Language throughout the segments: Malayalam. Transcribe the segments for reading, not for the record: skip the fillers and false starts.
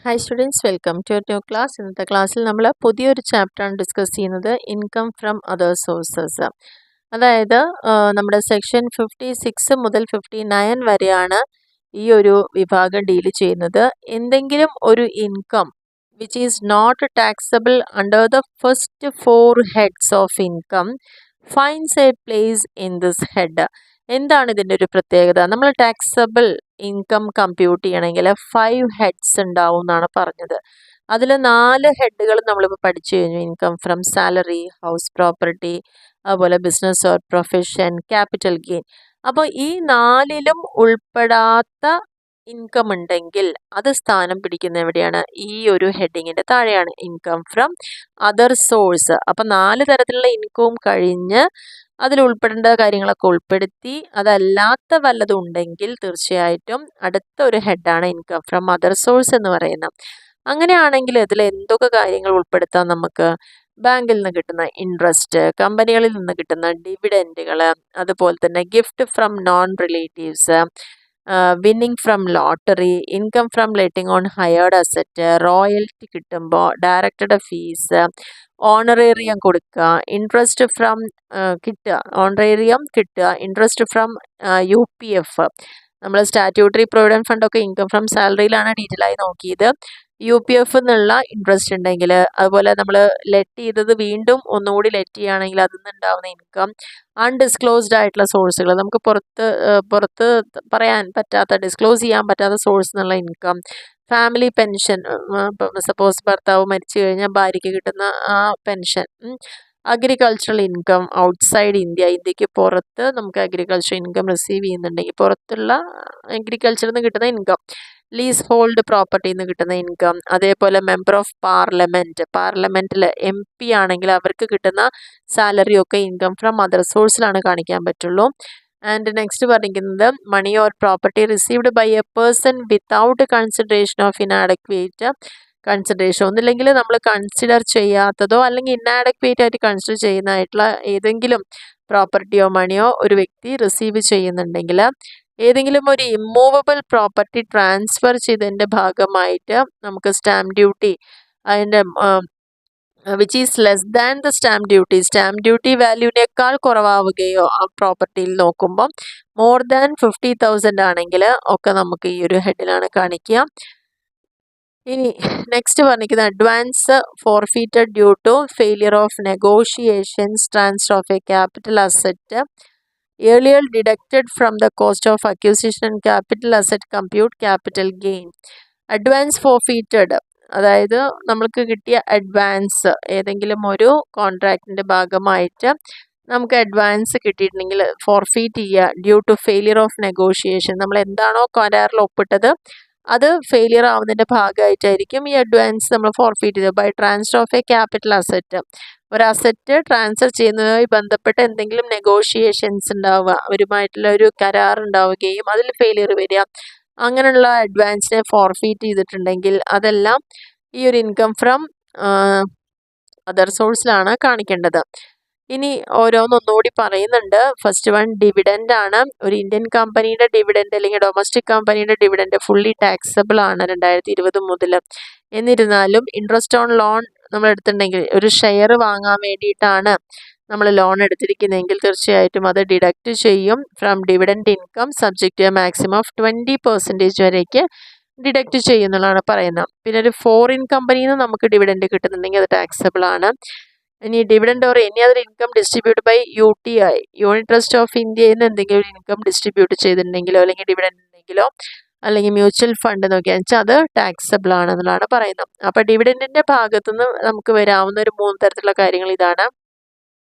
Hi students, welcome to your new class. ഇന്നത്തെ ക്ലാസ്സിൽ നമ്മൾ പുതിയൊരു ചാപ്റ്ററാണ് ഡിസ്കസ് ചെയ്യുന്നത്, ഇൻകം ഫ്രം അതർ സോഴ്സസ്. അതായത് നമ്മുടെ സെക്ഷൻ 56 മുതൽ 59 വരെയാണ് ഈ ഒരു വിഭാഗം ഡീൽ ചെയ്യുന്നത്. എന്തെങ്കിലും ഒരു income which is not taxable under the first 4 heads of income finds a place in this head. എന്താണ് ഇതിൻ്റെ ഒരു പ്രത്യേകത? നമ്മൾ ടാക്സബിൾ ഇൻകം കമ്പ്യൂട്ട് ചെയ്യണമെങ്കിൽ 5 heads ഉണ്ടാവും എന്നാണ് പറഞ്ഞത്. അതിൽ 4 ഹെഡുകൾ നമ്മളിപ്പോൾ പഠിച്ചു കഴിഞ്ഞു. Income from salary, house property, അതുപോലെ business or profession, capital gain. അപ്പോൾ ഈ 4ലും ഉൾപ്പെടാത്ത ഇൻകം ഉണ്ടെങ്കിൽ അത് സ്ഥാനം പിടിക്കുന്ന എവിടെയാണ്? ഈ ഒരു ഹെഡിങ്ങിൻ്റെ താഴെയാണ്, ഇൻകം ഫ്രം അതർ സോഴ്സ്. അപ്പം 4 തരത്തിലുള്ള ഇൻകവും കഴിഞ്ഞ് അതിൽ ഉൾപ്പെടേണ്ട കാര്യങ്ങളൊക്കെ ഉൾപ്പെടുത്തി അതല്ലാത്ത വല്ലതും ഉണ്ടെങ്കിൽ തീർച്ചയായിട്ടും അടുത്ത ഒരു ഹെഡാണ് ഇൻകം ഫ്രം അതർ സോഴ്സ് എന്ന് പറയുന്നത്. അങ്ങനെയാണെങ്കിൽ ഇതിൽ എന്തൊക്കെ കാര്യങ്ങൾ ഉൾപ്പെടുത്താം നമുക്ക്? ബാങ്കിൽ നിന്ന് കിട്ടുന്ന ഇൻട്രസ്റ്റ്, കമ്പനികളിൽ നിന്ന് കിട്ടുന്ന ഡിവിഡൻറ്റുകൾ, അതുപോലെ തന്നെ gift from non relatives, winning from lottery, income from letting on hired asset, royalty കിട്ടുമ്പോൾ ഡയറക്ടറുടെ ഫീസ്, ഓണറേറിയം കൊടുക്കുക, ഇൻട്രസ്റ്റ് ഫ്രം കിട്ടുക, ഓണറേറിയം കിട്ടുക, ഇൻട്രസ്റ്റ് ഫ്രം UPF. നമ്മൾ സ്റ്റാറ്റ്യൂട്ടറി പ്രൊവിഡൻറ്റ് ഫണ്ടൊക്കെ ഇൻകം ഫ്രം സാലറിയിലാണ് ഡീറ്റെയിൽ ആയി നോക്കിയത്. UPF എന്നുള്ള ഇൻട്രസ്റ്റ് ഉണ്ടെങ്കിൽ, അതുപോലെ നമ്മൾ ലെറ്റ് ചെയ്തത് വീണ്ടും ഒന്നുകൂടി ലെറ്റ് ചെയ്യുകയാണെങ്കിൽ അതിൽ നിന്നുണ്ടാവുന്ന ഇൻകം, അൺഡിസ്ക്ലോസ്ഡ് ആയിട്ടുള്ള സോഴ്സുകൾ, നമുക്ക് പുറത്ത് പറയാൻ പറ്റാത്ത, ഡിസ്ക്ലോസ് ചെയ്യാൻ പറ്റാത്ത സോഴ്സ് എന്നുള്ള ഇൻകം, ഫാമിലി പെൻഷൻ, സപ്പോസ് ഭർത്താവ് മരിച്ചു കഴിഞ്ഞാൽ ഭാര്യയ്ക്ക് കിട്ടുന്ന ആ പെൻഷൻ, അഗ്രികൾച്ചറൽ ഇൻകം ഔട്ട്സൈഡ് ഇന്ത്യക്ക് പുറത്ത് നമുക്ക് അഗ്രികൾച്ചർ ഇൻകം റിസീവ് ചെയ്യുന്നുണ്ടെങ്കിൽ പുറത്തുള്ള അഗ്രികൾച്ചറിൽ നിന്ന് കിട്ടുന്ന ഇൻകം, ലീസ് ഹോൾഡ് പ്രോപ്പർട്ടിയിൽ നിന്ന് കിട്ടുന്ന ഇൻകം, അതേപോലെ മെമ്പർ ഓഫ് പാർലമെൻറ്റിൽ MP ആണെങ്കിൽ അവർക്ക് കിട്ടുന്ന സാലറി ഒക്കെ ഇൻകം ഫ്രം അതർ സോഴ്സിലാണ് കാണിക്കാൻ പറ്റുള്ളൂ. ആൻഡ് നെക്സ്റ്റ് പറഞ്ഞിരിക്കുന്നത് money or property received by a person without consideration of inadequate consideration. ഒന്നില്ലെങ്കിൽ നമ്മൾ കൺസിഡർ ചെയ്യാത്തതോ അല്ലെങ്കിൽ ഇന്നാഡക്വേറ്റ് ആയിട്ട് കൺസിഡർ ചെയ്യുന്നതായിട്ടുള്ള ഏതെങ്കിലും പ്രോപ്പർട്ടിയോ മണിയോ ഒരു വ്യക്തി റിസീവ് ചെയ്യുന്നുണ്ടെങ്കിൽ, ഏതെങ്കിലും ഒരു ഇമ്മൂവബിൾ പ്രോപ്പർട്ടി ട്രാൻസ്ഫർ ചെയ്തതിൻ്റെ ഭാഗമായിട്ട് നമുക്ക് സ്റ്റാമ്പ് ഡ്യൂട്ടി, അതിൻ്റെ which is less than the stamp duty വാല്യൂവിനേക്കാൾ കുറവാവുകയോ ആ പ്രോപ്പർട്ടിയിൽ നോക്കുമ്പോൾ മോർ ദാൻ 50,000 ആണെങ്കിൽ ഒക്കെ നമുക്ക് ഈ ഒരു ഹെഡിലാണ് കാണിക്കുക. ഇനി നെക്സ്റ്റ് പറഞ്ഞിരിക്കുന്നത് advance forfeited due to failure of negotiations, transfer of a capital asset, earlier deducted from the cost of acquisition, capital asset compute, capital gain. Advance forfeited, അതായത് നമ്മൾക്ക് കിട്ടിയ അഡ്വാൻസ്, ഏതെങ്കിലും ഒരു കോൺട്രാക്റ്റിൻ്റെ ഭാഗമായിട്ട് നമുക്ക് അഡ്വാൻസ് കിട്ടിയിട്ടുണ്ടെങ്കിൽ ഫോർഫീറ്റ് ചെയ്യുക due to failure of negotiation. നമ്മൾ എന്താണോ കരാറിൽ ഒപ്പിട്ടത് അത് ഫെയിലിയർ ആവുന്നതിൻ്റെ ഭാഗമായിട്ടായിരിക്കും ഈ അഡ്വാൻസ് നമ്മൾ ഫോർഫീറ്റ് ചെയ്തത്. By transfer of a capital asset, ഒരു അസറ്റ് ട്രാൻസ്ഫർ ചെയ്യുന്നതുമായി ബന്ധപ്പെട്ട് എന്തെങ്കിലും നെഗോഷിയേഷൻസ് ഉണ്ടാവുക, അവരുമായിട്ടുള്ള ഒരു കരാർ ഉണ്ടാവുകയും അതിൽ ഫെയിലിയർ വരിക, അങ്ങനെയുള്ള അഡ്വാൻസിനെ ഫോർഫീറ്റ് ചെയ്തിട്ടുണ്ടെങ്കിൽ അതെല്ലാം ഈ ഒരു ഇൻകം ഫ്രം അതർ സോഴ്സിലാണ് കാണിക്കേണ്ടത്. ഇനി ഓരോന്നൊന്നുകൂടി പറയുന്നുണ്ട്. ഫസ്റ്റ് വൺ ഡിവിഡൻ്റ് ആണ്. ഒരു ഇന്ത്യൻ കമ്പനിയുടെ ഡിവിഡൻ്റ് അല്ലെങ്കിൽ ഡൊമസ്റ്റിക് കമ്പനിയുടെ ഡിവിഡൻ്റ് ഫുള്ളി ടാക്സബിൾ ആണ് 2020 മുതൽ. എന്നിരുന്നാലും ഇൻട്രസ്റ്റ് ഓൺ ലോൺ നമ്മൾ എടുത്തിട്ടുണ്ടെങ്കിൽ, ഒരു ഷെയർ വാങ്ങാൻ വേണ്ടിയിട്ടാണ് നമ്മൾ ലോൺ എടുത്തിരിക്കുന്നതെങ്കിൽ തീർച്ചയായിട്ടും അത് ഡിഡക്റ്റ് ചെയ്യും from dividend income subject to a maximum of 20% വരേക്ക് ഡിഡക്റ്റ് ചെയ്യുന്നതാണ് പറയുന്നത്. പിന്നെ ഒരു ഫോറിൻ കമ്പനിയിൽ നിന്ന് നമുക്ക് ഡിവിഡൻറ്റ് കിട്ടുന്നുണ്ടെങ്കിൽ അത് ടാക്സബിൾ ആണ്. ഇനി dividend or any other income distribute by UTI, unit trust of ഇന്ത്യയിൽ നിന്ന് എന്തെങ്കിലും ഒരു ഇൻകം ഡിസ്ട്രിബ്യൂട്ട് ചെയ്തിട്ടുണ്ടെങ്കിലോ അല്ലെങ്കിൽ ഡിവിഡൻറ്റ് ഉണ്ടെങ്കിലോ അല്ലെങ്കിൽ മ്യൂച്വൽ ഫണ്ട് നോക്കിയാൽ വെച്ചാൽ അത് ടാക്സബിൾ ആണെന്നുള്ളതാണ് പറയുന്നത്. അപ്പോൾ ഡിവിഡൻറ്റിൻ്റെ ഭാഗത്തുനിന്ന് നമുക്ക് വരാവുന്ന ഒരു 3 തരത്തിലുള്ള കാര്യങ്ങൾ ഇതാണ്.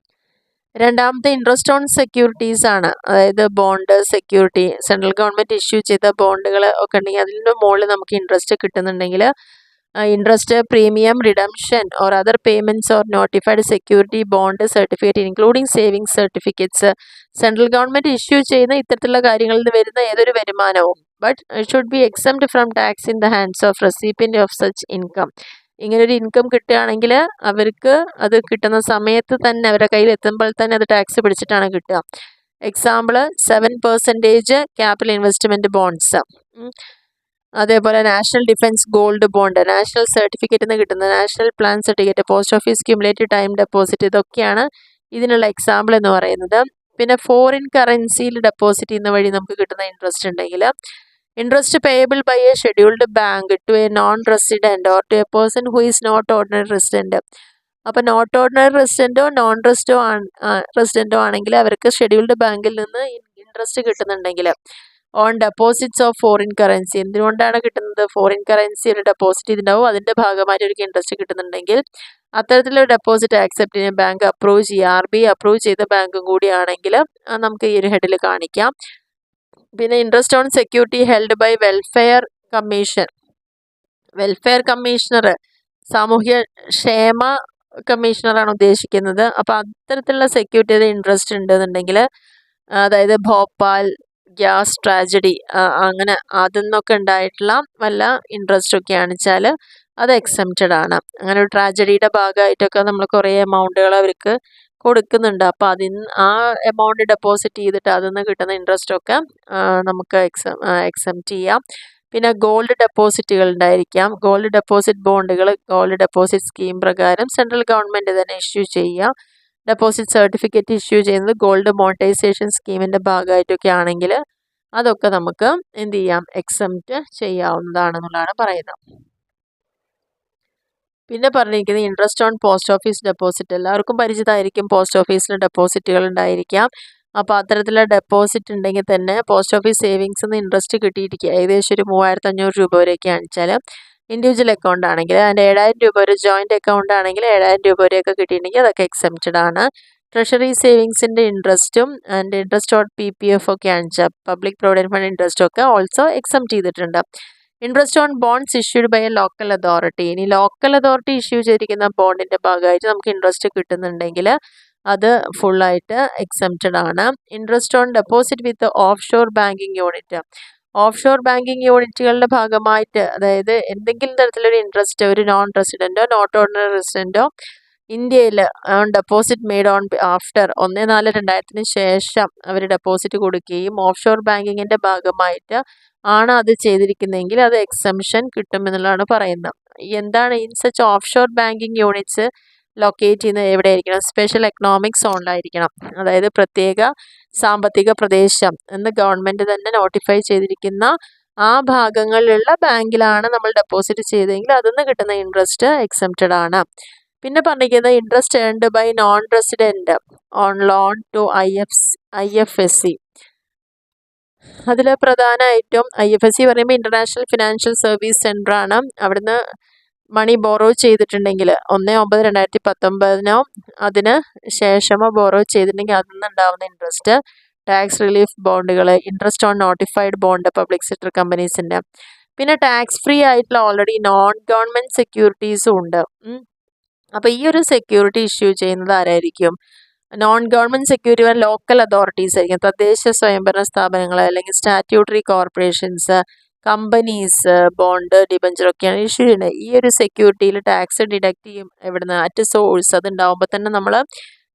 രണ്ടാമത്തെ ഇൻട്രസ്റ്റ് ഓൺ സെക്യൂരിറ്റീസ് ആണ്. അതായത് bond, security, central government issue ചെയ്ത ബോണ്ടുകൾ ഒക്കെ ഉണ്ടെങ്കിൽ അതിൻ്റെ മുകളിൽ നമുക്ക് ഇൻട്രസ്റ്റ് കിട്ടുന്നുണ്ടെങ്കിൽ interest, premium, redemption or other payments or notified security bond certificate including savings certificates, central government issue ചെയ്യുന്ന ഇത്തരത്തിലുള്ള കാര്യങ്ങളിൽ നിന്ന് വരുന്ന ഏതൊരു വരുമാനവും but should be exempt from tax in the hands of recipient of such income. ഇങ്ങനൊരു ഇൻകം കിട്ടുകയാണെങ്കിൽ അവർക്ക് അത് കിട്ടുന്ന സമയത്ത് തന്നെ അവരുടെ കയ്യിൽ എത്തുമ്പോൾ തന്നെ അത് ടാക്സ് പിടിച്ചിട്ടാണ് കിട്ടുക. എക്സാമ്പിൾ 7% ക്യാപിറ്റൽ ഇൻവെസ്റ്റ്മെൻറ്റ് ബോണ്ട്സ്, അതേപോലെ national defence gold bond, national സർട്ടിഫിക്കറ്റിൽ നിന്ന് കിട്ടുന്ന national plan certificate, post office cumulative time deposit, ഇതൊക്കെയാണ് ഇതിനുള്ള എക്സാമ്പിൾ എന്ന് പറയുന്നത്. പിന്നെ ഫോറിൻ കറൻസിയിൽ ഡെപ്പോസിറ്റ് ചെയ്യുന്ന വഴി നമുക്ക് കിട്ടുന്ന ഇൻട്രസ്റ്റ് ഉണ്ടെങ്കിൽ interest payable by a scheduled bank to a non resident or to a person who is not ordinary resident. അപ്പോൾ നോട്ട് ഓർഡിനറി റെസിഡൻറ്റോ നോൺ റെസിഡൻറ്റോ ആണെങ്കിൽ അവർക്ക് ഷെഡ്യൂൾഡ് ബാങ്കിൽ നിന്ന് ഇൻട്രസ്റ്റ് കിട്ടുന്നുണ്ടെങ്കിൽ on deposits of foreign currency, എന്തുകൊണ്ടാണ് കിട്ടുന്നത്? ഫോറിൻ കറൻസി ഒരു ഡെപ്പോസിറ്റ് ചെയ്തിട്ടുണ്ടാവും, അതിൻ്റെ ഭാഗമായിട്ട് ഒരു ഇൻട്രസ്റ്റ് കിട്ടുന്നുണ്ടെങ്കിൽ അത്തരത്തിലൊരു ഡെപ്പോസിറ്റ് ആക്സെപ്റ്റ് ചെയ്യാൻ ബാങ്ക് അപ്രൂവ് ചെയ്യുക, RBI അപ്രൂവ് ചെയ്ത ബാങ്കും കൂടിയാണെങ്കിൽ നമുക്ക് ഈ ഒരു ഹെഡിൽ കാണിക്കാം. പിന്നെ interest on security held by welfare commission, welfare commissioner സാമൂഹ്യ ക്ഷേമ കമ്മീഷണറാണ് ഉദ്ദേശിക്കുന്നത്. അപ്പോൾ അത്തരത്തിലുള്ള സെക്യൂരിറ്റിയുടെ ഇൻട്രസ്റ്റ് ഉണ്ടെന്നുണ്ടെങ്കിൽ, അതായത് ഭോപ്പാൽ ഗ്യാസ് ട്രാജഡി അങ്ങനെ അതിൽ നിന്നൊക്കെ ഉണ്ടായിട്ടുള്ള വല്ല ഇൻട്രസ്റ്റ് ഒക്കെ ആണെച്ചാൽ അത് എക്സംപ്റ്റഡ് ആണ്. അങ്ങനെ ഒരു ട്രാജഡിയുടെ ഭാഗമായിട്ടൊക്കെ നമ്മൾ കുറേ എമൗണ്ടുകൾ അവർക്ക് കൊടുക്കുന്നുണ്ട്. അപ്പോൾ ആ എമൗണ്ട് ഡെപ്പോസിറ്റ് ചെയ്തിട്ട് അതിൽ നിന്ന് കിട്ടുന്ന ഇൻട്രസ്റ്റ് ഒക്കെ നമുക്ക് എക്സംപ്റ്റ് ചെയ്യാം. പിന്നെ ഗോൾഡ് ഡെപ്പോസിറ്റുകൾ ഉണ്ടായിരിക്കാം. ഗോൾഡ് ഡെപ്പോസിറ്റ് ബോണ്ടുകൾ ഗോൾഡ് ഡെപ്പോസിറ്റ് സ്കീം പ്രകാരം സെൻട്രൽ ഗവൺമെൻറ് തന്നെ ഇഷ്യൂ ചെയ്യുക. ഡെപ്പോസിറ്റ് സർട്ടിഫിക്കറ്റ് ഇഷ്യൂ ചെയ്യുന്നത് ഗോൾഡ് മോണിറ്റൈസേഷൻ സ്കീമിൻ്റെ ഭാഗമായിട്ടൊക്കെ ആണെങ്കിൽ അതൊക്കെ നമുക്ക് എന്ത് ചെയ്യാം, എക്സംപ്റ്റ് ചെയ്യാവുന്നതാണെന്നുള്ളതാണ് പറയുന്നത്. പിന്നെ പറഞ്ഞിരിക്കുന്നത് interest on post office deposit, എല്ലാവർക്കും പരിചിതമായിരിക്കും, പോസ്റ്റ് ഓഫീസിൽ ഡെപ്പോസിറ്റുകൾ ഉണ്ടായിരിക്കാം. അപ്പോൾ അത്തരത്തിലുള്ള ഡെപ്പോസിറ്റ് ഉണ്ടെങ്കിൽ തന്നെ പോസ്റ്റ് ഓഫീസ് സേവിങ്സ് നിന്ന് ഇൻട്രസ്റ്റ് കിട്ടിയിരിക്കുക ഏകദേശം ഒരു 3500 രൂപ വരെയൊക്കെ ആണെച്ചാൽ ഇൻഡിവിജ്വൽ അക്കൗണ്ട് ആണെങ്കിൽ, അതിൻ്റെ 7000 രൂപ ഒരു ജോയിൻറ്റ് അക്കൗണ്ട് ആണെങ്കിൽ 7000 രൂപ വരെയൊക്കെ കിട്ടിയിട്ടുണ്ടെങ്കിൽ അതൊക്കെ എക്സംപ്റ്റഡ് ആണ്. ട്രഷറി സേവിങ്സിൻ്റെ ഇൻട്രസ്റ്റും ആൻഡ് ഇൻട്രസ്റ്റ് ഓൺ PPF ഒക്കെ ആണെച്ചാൽ പബ്ലിക് പ്രൊവിഡൻറ്റ് ഫണ്ട് ഇൻട്രസ്റ്റ് ഒക്കെ ഓൾസോ എക്സംപ്റ്റ് ചെയ്തിട്ടുണ്ട്. Interest on bonds issued by a local authority, ഇനി ലോക്കൽ അതോറിറ്റി ഇഷ്യൂ ചെയ്തിരിക്കുന്ന ബോണ്ടിൻ്റെ ഭാഗമായിട്ട് നമുക്ക് ഇൻട്രസ്റ്റ് കിട്ടുന്നുണ്ടെങ്കിൽ അത് ഫുള്ളായിട്ട് എക്സംപ്റ്റഡ് ആണ്. Interest on deposit with offshore banking unit, offshore banking യൂണിറ്റുകളുടെ ഭാഗമായിട്ട്, അതായത് എന്തെങ്കിലും തരത്തിലൊരു ഇൻട്രസ്റ്റ് ഒരു നോൺ റെസിഡൻറ്റോ നോട്ട് ഓർഡിനറി റെസിഡൻറ്റോ ഇന്ത്യയിൽ ഡെപ്പോസിറ്റ് മെയ്ഡ് ഓൺ ആഫ്റ്റർ 1/4/2000 ശേഷം അവർ ഡെപ്പോസിറ്റ് കൊടുക്കുകയും ഓഫ് ഷോർ ബാങ്കിങ്ങിൻ്റെ ഭാഗമായിട്ട് ആണ് അത് ചെയ്തിരിക്കുന്നതെങ്കിൽ അത് എക്സംഷൻ കിട്ടുമെന്നുള്ളതാണ് പറയുന്നത്. എന്താണ് in such offshore banking units locate ചെയ്യുന്നത് എവിടെയായിരിക്കണം? Special economic സോണിലായിരിക്കണം. അതായത് പ്രത്യേക സാമ്പത്തിക പ്രദേശം എന്ന് ഗവൺമെൻറ് തന്നെ നോട്ടിഫൈ ചെയ്തിരിക്കുന്ന ആ ഭാഗങ്ങളിലുള്ള ബാങ്കിലാണ് നമ്മൾ ഡെപ്പോസിറ്റ് ചെയ്തതെങ്കിൽ അതിൽ നിന്ന് കിട്ടുന്ന ഇൻട്രസ്റ്റ് എക്സംപ്റ്റഡ് ആണ്. പിന്നെ പറഞ്ഞിരിക്കുന്നത് interest earned by non resident on loan to IFSC. അതിൽ പ്രധാനമായിട്ടും IFSC പറയുമ്പോൾ ഇൻ്റർനാഷണൽ ഫിനാൻഷ്യൽ സർവീസ് സെൻ്റർ ആണ്. അവിടുന്ന് മണി ബോറോ ചെയ്തിട്ടുണ്ടെങ്കിൽ 1/9/2019 അതിന് ശേഷമോ ബോറോ ചെയ്തിട്ടുണ്ടെങ്കിൽ അതിൽ നിന്നുണ്ടാവുന്ന ഇൻട്രസ്റ്റ്, ടാക്സ് റിലീഫ് ബോണ്ടുകൾ, interest on notified bond public sector കമ്പനീസിൻ്റെ, പിന്നെ ടാക്സ് ഫ്രീ ആയിട്ടുള്ള ഓൾറെഡി നോൺ ഗവൺമെൻറ് സെക്യൂരിറ്റീസും ഉണ്ട്. അപ്പോൾ ഈ ഒരു സെക്യൂരിറ്റി ഇഷ്യൂ ചെയ്യുന്നത് ആരായിരിക്കും? Non government security local authorities ആയിരിക്കും, തദ്ദേശ സ്വയംഭരണ സ്ഥാപനങ്ങൾ അല്ലെങ്കിൽ statutory corporations, companies, bond, debenture ഒക്കെയാണ് ഇഷ്യൂ ചെയ്യുന്നത്. ഈ ഒരു സെക്യൂരിറ്റിയിൽ ടാക്സ് ഡിഡക്റ്റ് ചെയ്യും എവിടുന്ന്? At source. അതുണ്ടാവുമ്പോൾ തന്നെ നമ്മൾ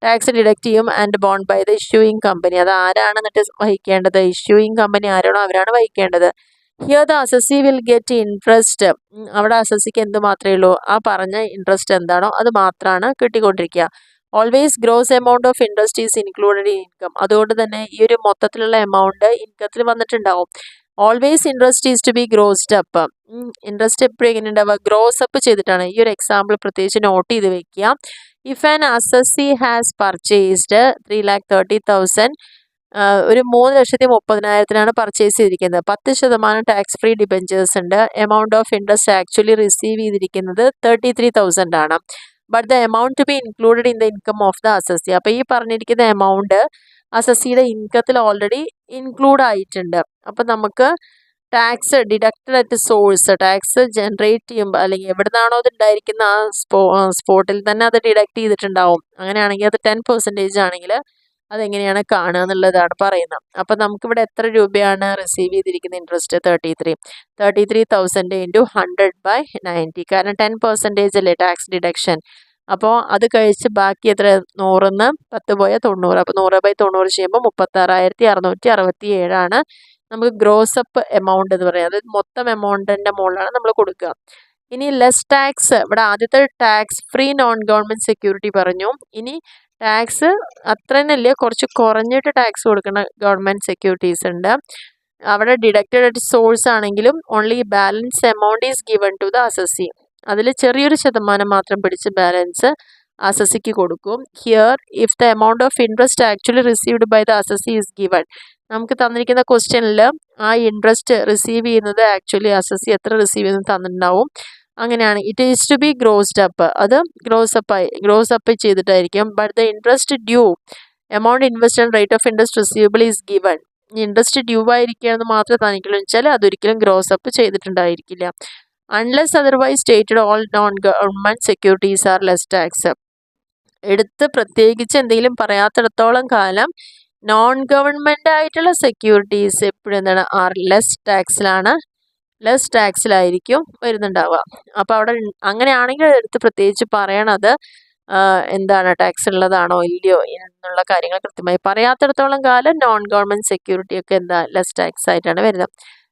ടാക്സ് ഡിഡക്റ്റ് ചെയ്യും and bond by the issuing company. അത് ആരാണ് എന്നിട്ട് വഹിക്കേണ്ടത്? ഇഷ്യൂയിങ് കമ്പനി ആരാണോ അവരാണ് വഹിക്കേണ്ടത്. Here the assessee will get interest, അവിടെ അസസിക്ക് എന്ത് മാത്രമേ ഉള്ളൂ? ആ പറഞ്ഞ ഇൻട്രസ്റ്റ് എന്താണോ അത് മാത്രമാണ് കിട്ടിക്കൊണ്ടിരിക്കുക. Always gross amount of interest is included in income, അതുകൊണ്ട് തന്നെ ഈ ഒരു മൊത്തത്തിലുള്ള എമൗണ്ട് ഇൻകത്തിൽ വന്നിട്ടുണ്ടാവും. Always interest is to be grossed up, interest എപ്പോഴും എങ്ങനെ ഉണ്ടാവുക? ഗ്രോസ് അപ്പ് ചെയ്തിട്ടാണ്. ഈ ഒരു എക്സാമ്പിൾ പ്രത്യേകിച്ച് നോട്ട് ചെയ്ത് വെക്കുക. If an assessee has purchased 3,30,000, ഒരു 3,30,000 പർച്ചേസ് ചെയ്തിരിക്കുന്നത്, 10% ടാക്സ് ഫ്രീ ഡിബഞ്ചേഴ്സ് ഉണ്ട്. Amount of interest actually received ചെയ്തിരിക്കുന്നത് 33,000 ആണ്. But the amount to be included in the income of the assessee. അപ്പോൾ ഈ പറഞ്ഞിരിക്കുന്ന എമൗണ്ട് അസസിയുടെ ഇൻകത്തിൽ ഓൾറെഡി ഇൻക്ലൂഡ് ആയിട്ടുണ്ട്. അപ്പം നമുക്ക് tax deducted at source, tax generate ചെയ്യുമ്പോൾ അല്ലെങ്കിൽ എവിടെ നിന്നാണോ അത് ഉണ്ടായിരിക്കുന്ന ആ സ്പോട്ടിൽ തന്നെ അത് ഡിഡക്റ്റ് ചെയ്തിട്ടുണ്ടാവും. അങ്ങനെയാണെങ്കിൽ അത് 10% ആണെങ്കിൽ അതെങ്ങനെയാണ് കാണുക എന്നുള്ളതാണ് പറയുന്നത്. അപ്പം നമുക്കിവിടെ എത്ര രൂപയാണ് റിസീവ് ചെയ്തിരിക്കുന്ന ഇൻട്രസ്റ്റ്? 33,000 ഇൻറ്റു 100/90, കാരണം 10% അല്ലേ ടാക്സ് ഡിഡക്ഷൻ. അപ്പോൾ അത് കഴിച്ച് ബാക്കി എത്ര? 100ന്ന് 10 പോയാൽ 90. അപ്പോൾ 100/90 ചെയ്യുമ്പോൾ 36,667 ആണ് നമുക്ക് ഗ്രോസ് അപ്പ് എമൗണ്ട് എന്ന് പറയാം. അതായത് മൊത്തം എമൗണ്ടിൻ്റെ മുകളിലാണ് നമ്മൾ കൊടുക്കുക. ഇനി ലെസ് ടാക്സ്, ഇവിടെ ആദ്യത്തെ tax free non government security പറഞ്ഞു. ഇനി ടാക്സ് അത്ര തന്നെയല്ലേ, കുറച്ച് കുറഞ്ഞിട്ട് ടാക്സ് കൊടുക്കുന്ന ഗവൺമെൻറ് സെക്യൂരിറ്റീസ് ഉണ്ട്. അവിടെ ഡിഡക്റ്റഡ് അറ്റ് സോഴ്സ് ആണെങ്കിലും only balance amount is given to the assessee. അതിൽ ചെറിയൊരു ശതമാനം മാത്രം പിടിച്ച് ബാലൻസ് അസസിക്ക് കൊടുക്കും. Here if the amount of interest actually received by the assessee is given. നമുക്ക് തന്നിരിക്കുന്ന ക്വസ്റ്റ്യനിൽ ആ ഇൻട്രസ്റ്റ് റിസീവ് ചെയ്യുന്നത് ആക്ച്വലി അസസി എത്ര റിസീവ് ചെയ്യുന്നത് തന്നിട്ടുണ്ടാവും. അങ്ങനെയാണ് it is to be grossed up, അത് ഗ്രോസ് അപ്പ് ചെയ്തിട്ടായിരിക്കും. But the interest due amount invest and rate of interest receivable is given. Interest due ആയിരിക്കുകയെന്ന് മാത്രമേ തന്നിട്ടുള്ളൂ വെച്ചാൽ അതൊരിക്കലും ഗ്രോസ് അപ്പ് ചെയ്തിട്ടുണ്ടായിരിക്കില്ല. Unless otherwise stated all non government securities are less tax. എടുത്ത് പ്രത്യേകിച്ച് എന്തെങ്കിലും പറയാത്തിടത്തോളം കാലം നോൺ ഗവൺമെൻറ് ആയിട്ടുള്ള സെക്യൂരിറ്റീസ് എപ്പോഴും എന്താണ് ആർ ലെസ് ടാക്സിലായിരിക്കും വരുന്നുണ്ടാവുക. അപ്പോൾ അവിടെ അങ്ങനെയാണെങ്കിൽ എടുത്ത് പ്രത്യേകിച്ച് പറയണത് എന്താണ് ടാക്സ് ഉള്ളതാണോ ഇല്ലയോ എന്നുള്ള കാര്യങ്ങൾ കൃത്യമായി പറയാത്തിടത്തോളം കാലം നോൺ ഗവൺമെൻറ് സെക്യൂരിറ്റി ഒക്കെ എന്താ ലെസ് ടാക്സ് ആയിട്ടാണ് വരുന്നത്.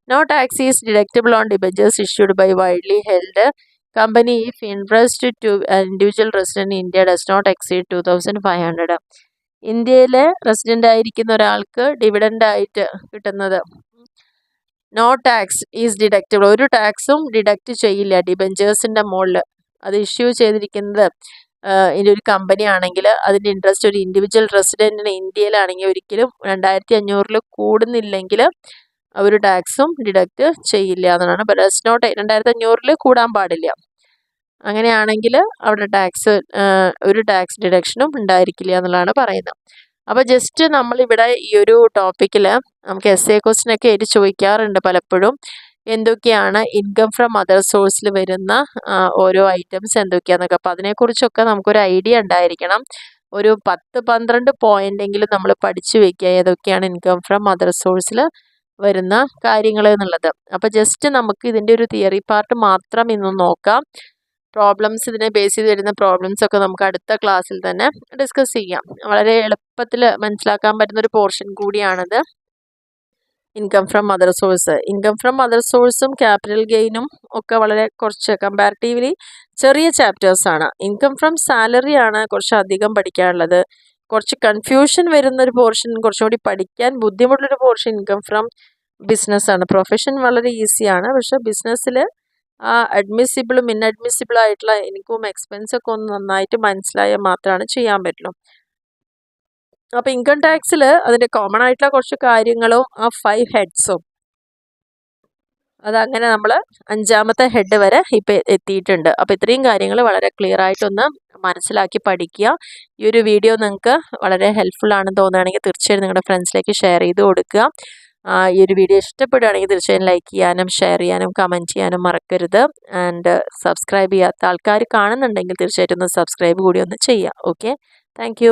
No tax is deductible on debentures issued by widely held company if interest to individual resident in India does not exceed 2500. ഇന്ത്യയിലെ റെസിഡൻ്റ് ആയിരിക്കുന്ന ഒരാൾക്ക് ഡിവിഡൻ്റ് ആയിട്ട് കിട്ടുന്നത് നോ ടാക്സ് ഈസ് ഡിഡക്റ്റബിൾ, ഒരു ടാക്സും ഡിഡക്റ്റ് ചെയ്യില്ല ഡിബഞ്ചേഴ്സിൻ്റെ മുകളിൽ. അത് ഇഷ്യൂ ചെയ്തിരിക്കുന്നത് ഇതിൻ്റെ ഒരു കമ്പനി ആണെങ്കിൽ അതിൻ്റെ ഇൻട്രസ്റ്റ് ഒരു ഇൻഡിവിജ്വൽ റെസിഡൻറ്റിന് ഇന്ത്യയിലാണെങ്കിൽ ഒരിക്കലും 2500 കൂടുന്നില്ലെങ്കിൽ ഒരു ടാക്സും ഡിഡക്റ്റ് ചെയ്യില്ല എന്നാണ്. ബട്ട് ഡസ് നോട്ട് 2500 കൂടാൻ പാടില്ല. അങ്ങനെയാണെങ്കിൽ അവിടെ ഒരു ടാക്സ് ഡിഡക്ഷനും ഉണ്ടായിരിക്കില്ല എന്നുള്ളതാണ് പറയുന്നത്. അപ്പോൾ ജസ്റ്റ് നമ്മളിവിടെ ഈ ഒരു ടോപ്പിക്കിൽ നമുക്ക് എസ് എ ക്വസ്റ്റ്യനൊക്കെ ആയിട്ട് ചോദിക്കാറുണ്ട് പലപ്പോഴും, എന്തൊക്കെയാണ് ഇൻകം ഫ്രം അതർ സോഴ്സിൽ വരുന്ന ഓരോ ഐറ്റംസ് എന്തൊക്കെയാണെന്നൊക്കെ. അപ്പോൾ അതിനെക്കുറിച്ചൊക്കെ നമുക്കൊരു ഐഡിയ ഉണ്ടായിരിക്കണം. ഒരു 10-12 പോയിൻ്റെങ്കിലും നമ്മൾ പഠിച്ചു വയ്ക്കുക ഏതൊക്കെയാണ് ഇൻകം ഫ്രം അതർ സോഴ്സിൽ വരുന്ന കാര്യങ്ങൾ എന്നുള്ളത്. അപ്പോൾ ജസ്റ്റ് നമുക്ക് ഇതിൻ്റെ ഒരു തിയറി പാർട്ട് മാത്രം ഇന്ന് നോക്കാം. പ്രോബ്ലംസ്, ഇതിനെ ബേസ് ചെയ്ത് വരുന്ന പ്രോബ്ലംസ് ഒക്കെ നമുക്ക് അടുത്ത ക്ലാസ്സിൽ തന്നെ ഡിസ്കസ് ചെയ്യാം. വളരെ എളുപ്പത്തിൽ മനസ്സിലാക്കാൻ പറ്റുന്ന ഒരു പോർഷൻ കൂടിയാണത് income from other source. Income from other സോഴ്സും ക്യാപിറ്റൽ ഗെയിനും ഒക്കെ വളരെ കുറച്ച് കമ്പാരിറ്റീവ്ലി ചെറിയ ചാപ്റ്റേഴ്സാണ്. ഇൻകം ഫ്രം സാലറി ആണ് കുറച്ച് അധികം പഠിക്കാനുള്ളത്. കുറച്ച് കൺഫ്യൂഷൻ വരുന്നൊരു പോർഷൻ, കുറച്ചും കൂടി പഠിക്കാൻ ബുദ്ധിമുട്ടുള്ളൊരു പോർഷൻ ഇൻകം ഫ്രം ബിസിനസ്സാണ്. പ്രൊഫഷൻ വളരെ ഈസിയാണ്, പക്ഷേ ബിസിനസ്സിൽ ആ അഡ്മിസിബിളും ഇൻഅഡ്മിസിബിളും ആയിട്ടുള്ള ഇൻകവും എക്സ്പെൻസൊക്കെ ഒന്ന് നന്നായിട്ട് മനസ്സിലായാൽ മാത്രമാണ് ചെയ്യാൻ പറ്റുള്ളൂ. അപ്പോൾ ഇൻകം ടാക്സിൽ അതിൻ്റെ കോമൺ ആയിട്ടുള്ള കുറച്ച് കാര്യങ്ങളും ആ 5 ഹെഡ്സും അതങ്ങനെ നമ്മൾ 5ാമത്തെ ഹെഡ് വരെ ഇപ്പോൾ എത്തിയിട്ടുണ്ട്. അപ്പോൾ ഇത്രയും കാര്യങ്ങൾ വളരെ ക്ലിയർ ആയിട്ടൊന്ന് മനസ്സിലാക്കി പഠിക്കുക. ഈ ഒരു വീഡിയോ നിങ്ങൾക്ക് വളരെ ഹെൽപ്ഫുൾ ആണെന്ന് തോന്നുകയാണെങ്കിൽ തീർച്ചയായും നിങ്ങളുടെ ഫ്രണ്ട്സിലേക്ക് ഷെയർ ചെയ്ത് കൊടുക്കുക. ഈ ഒരു വീഡിയോ ഇഷ്ടപ്പെടുകയാണെങ്കിൽ തീർച്ചയായും ലൈക്ക് ചെയ്യാനും ഷെയർ ചെയ്യാനും കമൻറ്റ് ചെയ്യാനും മറക്കരുത്. ആൻഡ് സബ്സ്ക്രൈബ് ചെയ്യാത്ത ആൾക്കാർ കാണുന്നുണ്ടെങ്കിൽ തീർച്ചയായിട്ടും ഒന്ന് സബ്സ്ക്രൈബ് കൂടി ഒന്ന് ചെയ്യുക. Okay, thank